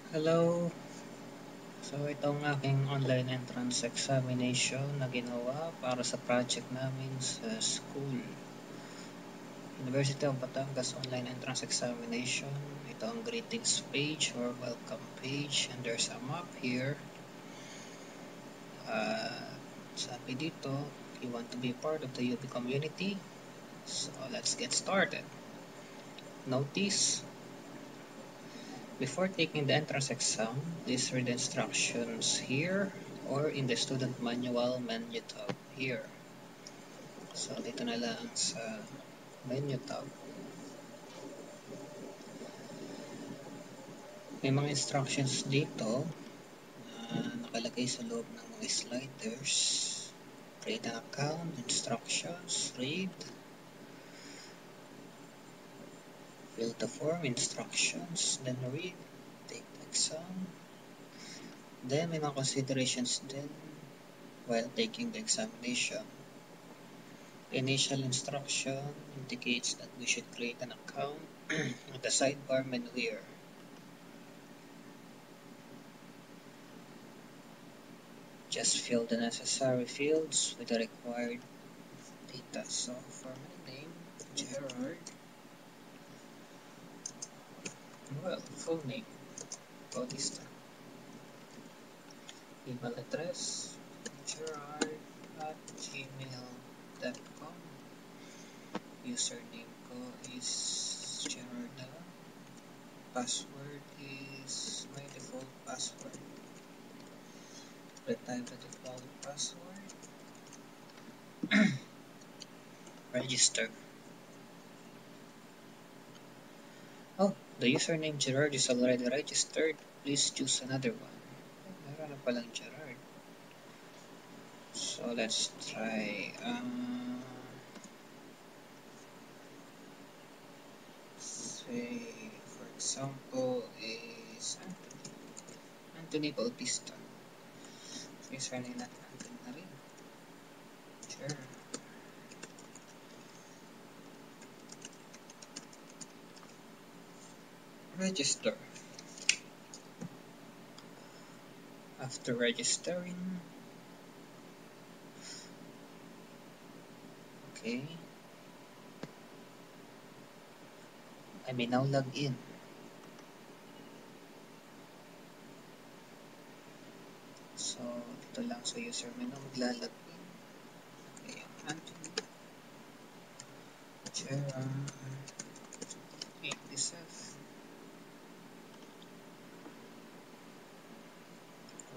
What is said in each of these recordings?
Hello! So itong aking online entrance examination na ginawa para sa project namin sa school. University of Batangas online entrance examination. Ito ang greetings page or welcome page, and there's a map here. Sabi dito, you want to be part of the UP community. So let's get started. Notice, before taking the entrance exam, please read the instructions here or in the student manual menu tab here. So, dito na lang sa menu tab. May mga instructions dito na nakalagay sa loob ng mga sliders. Create an account, instructions, read, fill the form, instructions, then read, take the exam. Then, may mga considerations din while taking the examination. Initial instruction indicates that we should create an account at the sidebar menu here. Just fill the necessary fields with the required data. So for my name, Gerard, well, full name, Bautista. Email address, gerard@gmail.com. Username ko is Gerard. Password is my default password. Retype the default password. Register. Oh, the username Gerard is already registered. Please choose another one. Meron na palang Gerard. So let's try. Say, for example, is Anthony Bautista. So username natin Anthony na rin. Gerard. Register. After registering, okay, I may now log in. So, dito lang sa user menu maglalog in. Okay, Anthony Gerard 87.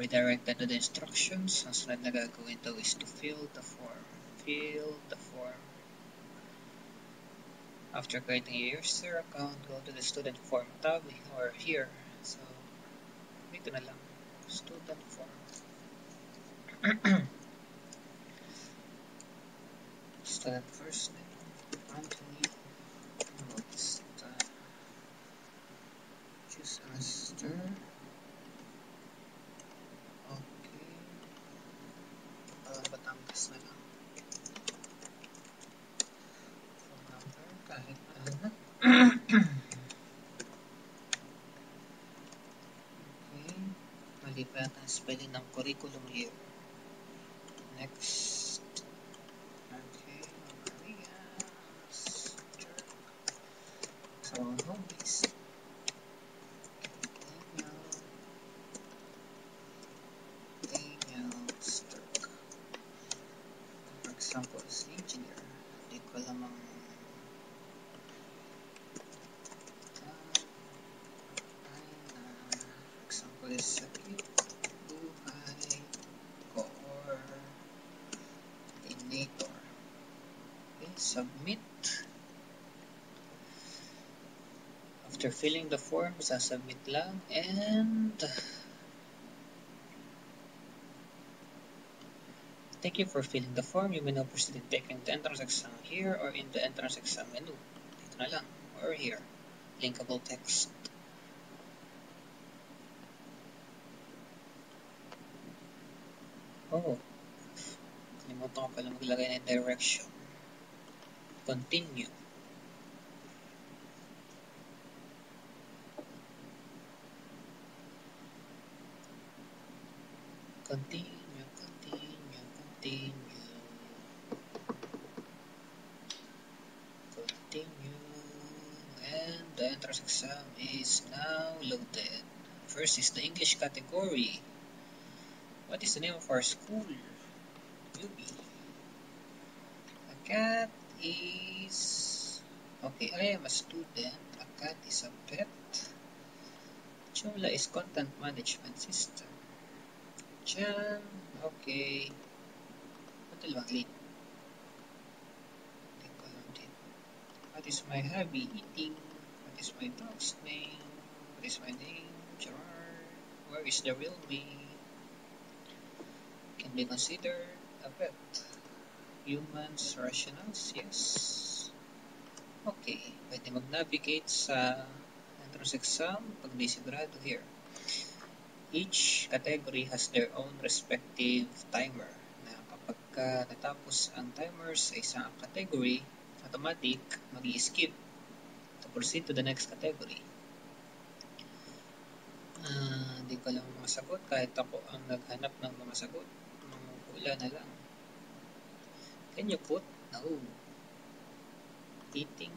Redirected to the instructions. Ang sunod na gagawin daw is to fill the form. Fill the form. After creating a user account, go to the student form tab or here. So, dito na lang. Student form. Student first name, Anthony Bautista. Choose semester. Okay. Batangas na lang. Phone number, kahit ano. Okay. Mali pa yata ang spelling ng curriculum here. Next. Okay. Maria. So, hobbies. Daniel Sturck. For example, is engineer. Hindi ko alam ang example is sakit, buhay, coordinator. Okay, submit. After filling the form, sasubmit lang, and thank you for filling the form. You may now proceed in taking the entrance exam here or in the entrance exam menu. Dito na lang, or here. Linkable text. Oh, kalimutan ko pala maglagay ng direction. Continue. Continue, continue, continue. Continue. And the entrance exam is now loaded. First is the English category. What is the name of our school? UB. A cat is... Okay, I am a student. A cat is a pet. Chola is content management system. Jam. Okay. Ito lang, late. What is my hobby? Eating. What is my dog's name? What is my name? Gerard. Where is the real me? Can be considered a pet. Humans, rationals, yes. Okay, pwede mag-navigate sa entrance exam pag may sigurado here. Each category has their own respective timer na kapag natapos ang timer sa isang category, automatic mag-i-skip to proceed to the next category. Hindi ko lang mga sagot kahit ako ang naghanap ng mga sagot. Hula na lang. Can you put? No. Eating.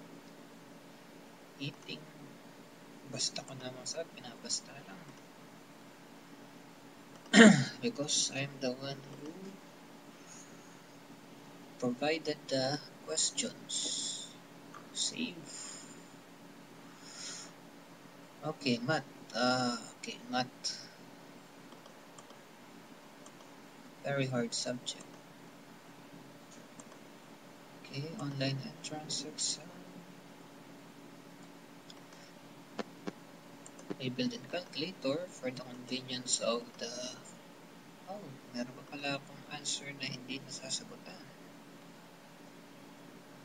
Basta ko na masabi, pinabasta lang. Because I'm the one who provided the questions. Save. Okay, math. Math. Very hard subject. Okay, online entrance exam. I built a calculator for the convenience of the... Oh, meron pa pala akong answer na hindi nasasagutan.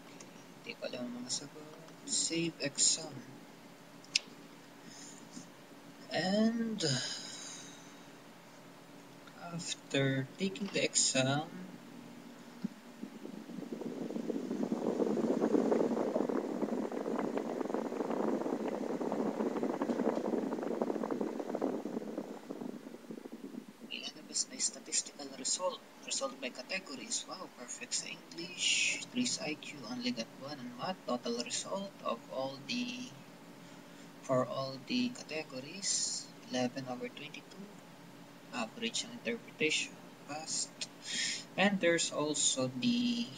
Okay, hindi ko alam ang mga sagot. Save exam. And after taking the exam, ilabas na statistical result by categories. Wow, perfect sa English, 3 sa IQ, only got 1 on math. Total result of for all the categories, 11/22. Average and interpretation, passed. And there's also the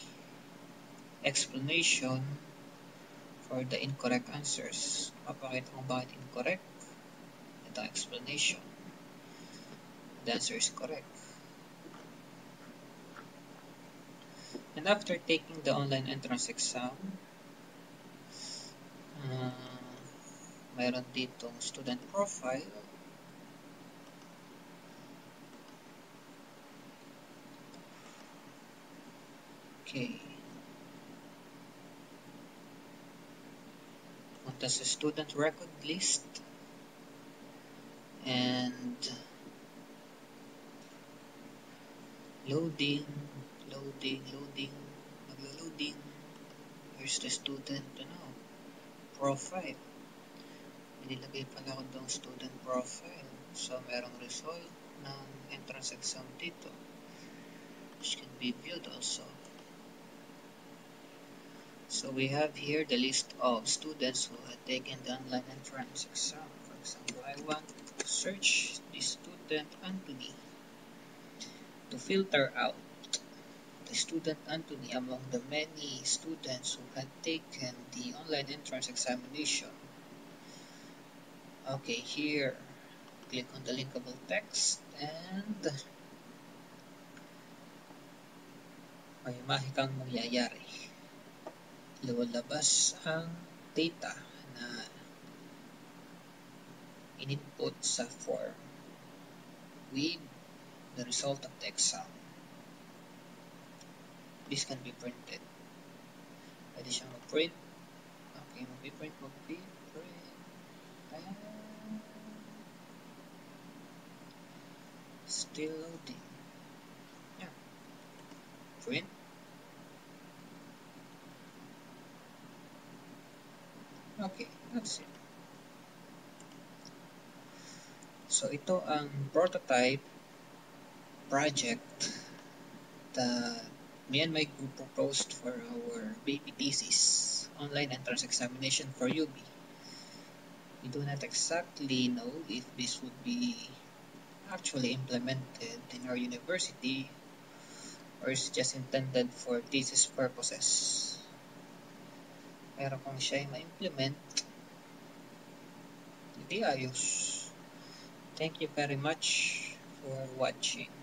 explanation for the incorrect answers. Papakita kung bakit incorrect. Ito ang explanation. The answer is correct. And after taking the online entrance exam, mayroon ditong student profile. Okay. Punta sa student record list. And loading. Naglo-loading. Here's the student profile. Nilagay pala ko doon student profile. So, merong result ng entrance exam dito, which can be viewed also. So, we have here the list of students who had taken the online entrance exam. For example, I want to search the student Anthony to filter out the student Anthony among the many students who had taken the online entrance examination. Okay, here, click on the linkable text and may mahikang mangyayari. Lumalabas ang data na in-input sa form with the result of the exam. This can be printed. Pwede siyang mag-print. Okay, mag-print. And still loading. Yeah. Print. Okay, that's it. So, ito ang prototype project that me and my group proposed for our baby thesis, online entrance examination for UB. We do not exactly know if this would be actually implemented in our university or is just intended for thesis purposes. Pero kung siya ay ma-implement, hindi ayos. Thank you very much for watching.